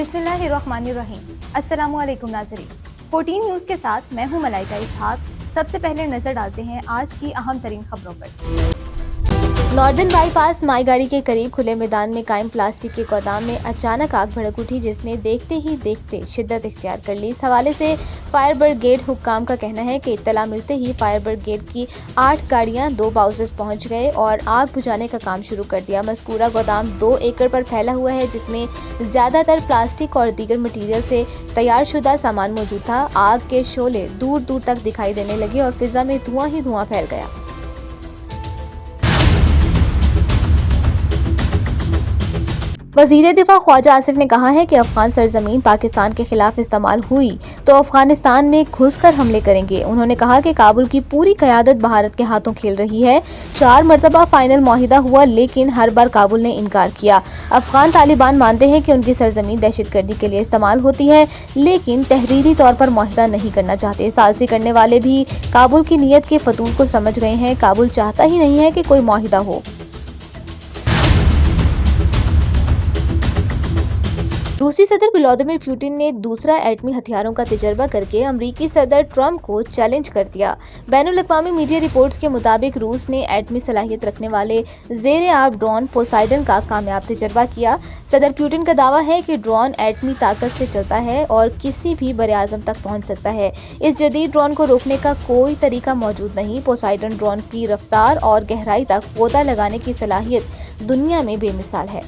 बिस्मिल्लाहिर्रहमानिर्रहीम। अस्सलामुअलैकुम नाज़रीन। 14 न्यूज़ के साथ मैं हूं मलाइका इसहाक। सबसे पहले नजर डालते हैं आज की अहम तरीन खबरों पर। नॉर्दर्न बाईपास माईगाड़ी के करीब खुले मैदान में कायम प्लास्टिक के गोदाम में अचानक आग भड़क उठी, जिसने देखते ही देखते शिद्दत इख्तियार कर ली। इस हवाले से फायर ब्रिगेड हुक्काम का कहना है कि इत्तला मिलते ही फायर ब्रिगेड की 8 गाड़ियां 2 बाउसेस पहुंच गए और आग बुझाने का काम शुरू कर दिया। मज़कूरा गोदाम 2 एकड़ पर फैला हुआ है, जिसमें ज्यादातर प्लास्टिक और दीगर मटीरियल से तैयार शुदा सामान मौजूद था। आग के शोले दूर दूर तक दिखाई देने लगे और फिजा में धुआं ही धुआं फैल गया। वज़ीर दिफा ख्वाजा आसिफ ने कहा है कि अफगान सरजमीन पाकिस्तान के खिलाफ इस्तेमाल हुई तो अफगानिस्तान में घुसकर हमले करेंगे। उन्होंने कहा कि काबुल की पूरी क़यादत भारत के हाथों खेल रही है। 4 मरतबा फाइनल मुआहिदा हुआ, लेकिन हर बार काबुल ने इनकार किया। अफगान तालिबान मानते हैं कि उनकी सरजमीन दहशतगर्दी के लिए इस्तेमाल होती है, लेकिन तहरीरी तौर पर मुआहिदा नहीं करना चाहते। सालसी करने वाले भी काबुल की नीयत के फतूल को समझ गए हैं। काबुल चाहता ही नहीं है कि कोई मुआहिदा हो। रूसी सदर व्लादिमीर पुतिन ने दूसरा एटमी हथियारों का तजर्बा करके अमरीकी सदर ट्रंप को चैलेंज कर दिया। बैनुल-अक़वामी मीडिया रिपोर्ट्स के मुताबिक रूस ने एटमी सलाहियत रखने वाले ज़ेरे आब ड्रोन पोसाइडन का कामयाब तजर्बा किया। सदर पुतिन का दावा है कि ड्रोन एटमी ताकत से चलता है और किसी भी बरे-आज़म तक पहुंच सकता है। इस जदीद ड्रोन को रोकने का कोई तरीका मौजूद नहीं। पोसाइडन ड्रोन की रफ्तार और गहराई तक गोता लगाने की सलाहियत दुनिया में बेमिसाल है।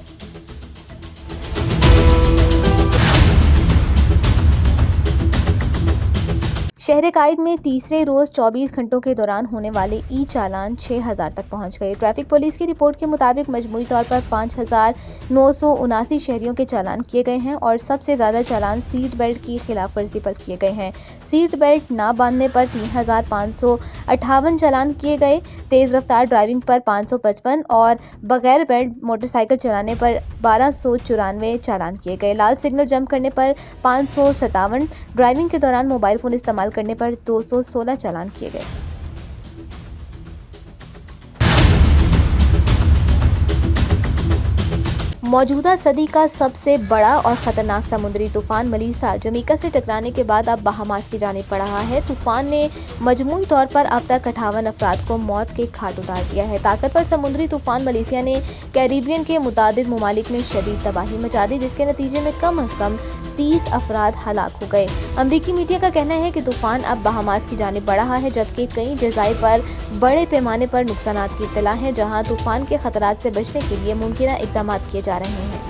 शहर कायद में तीसरे रोज 24 घंटों के दौरान होने वाले ई चालान 6000 तक पहुंच गए। ट्रैफिक पुलिस की रिपोर्ट के मुताबिक मजमूई तौर पर 5979 शहरियों के चालान किए गए हैं और सबसे ज्यादा चालान सीट बेल्ट की खिलाफ वर्जी पर किए गए हैं। सीट बेल्ट न बांधने पर 3558 चालान किए गए, तेज रफ्तार ड्राइविंग पर 555 और बगैर बेल्ट मोटरसाइकिल चलाने पर 1294 चालान किए गए। लाल सिग्नल जंप करने पर 557, ड्राइविंग के दौरान मोबाइल फोन इस्तेमाल करने पर 216 चालान किए गए। मौजूदा सदी का सबसे बड़ा और खतरनाक समुद्री तूफान मलीसा जमीका से टकराने के बाद अब बहामास की जानिब बढ़ रहा है। तूफान ने मजमूई तौर पर अब तक 58 अफराद को मौत के घाट उतार दिया है। ताकतवर समुद्री तूफान मलेशिया ने कैरिबियन के मुतादिद ममालिक में शदीद तबाही मचा दी, जिसके नतीजे में कम अज कम 30 अफराद हलाक हो गए। अमरीकी मीडिया का कहना है कि तूफान अब बहामास की जानिब बढ़ रहा है, जबकि कई जज़ाइर पर बड़े पैमाने पर नुकसानात की इत्तला है, जहां तूफान के खतरात से बचने के लिए मुमकिना इक़दाम किए जा रहे हैं।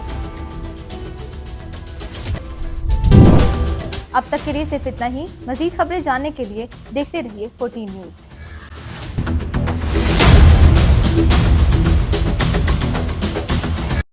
अब तक के लिए सिर्फ इतना ही। मज़ीद खबरें जानने के लिए देखते रहिए 14 न्यूज़।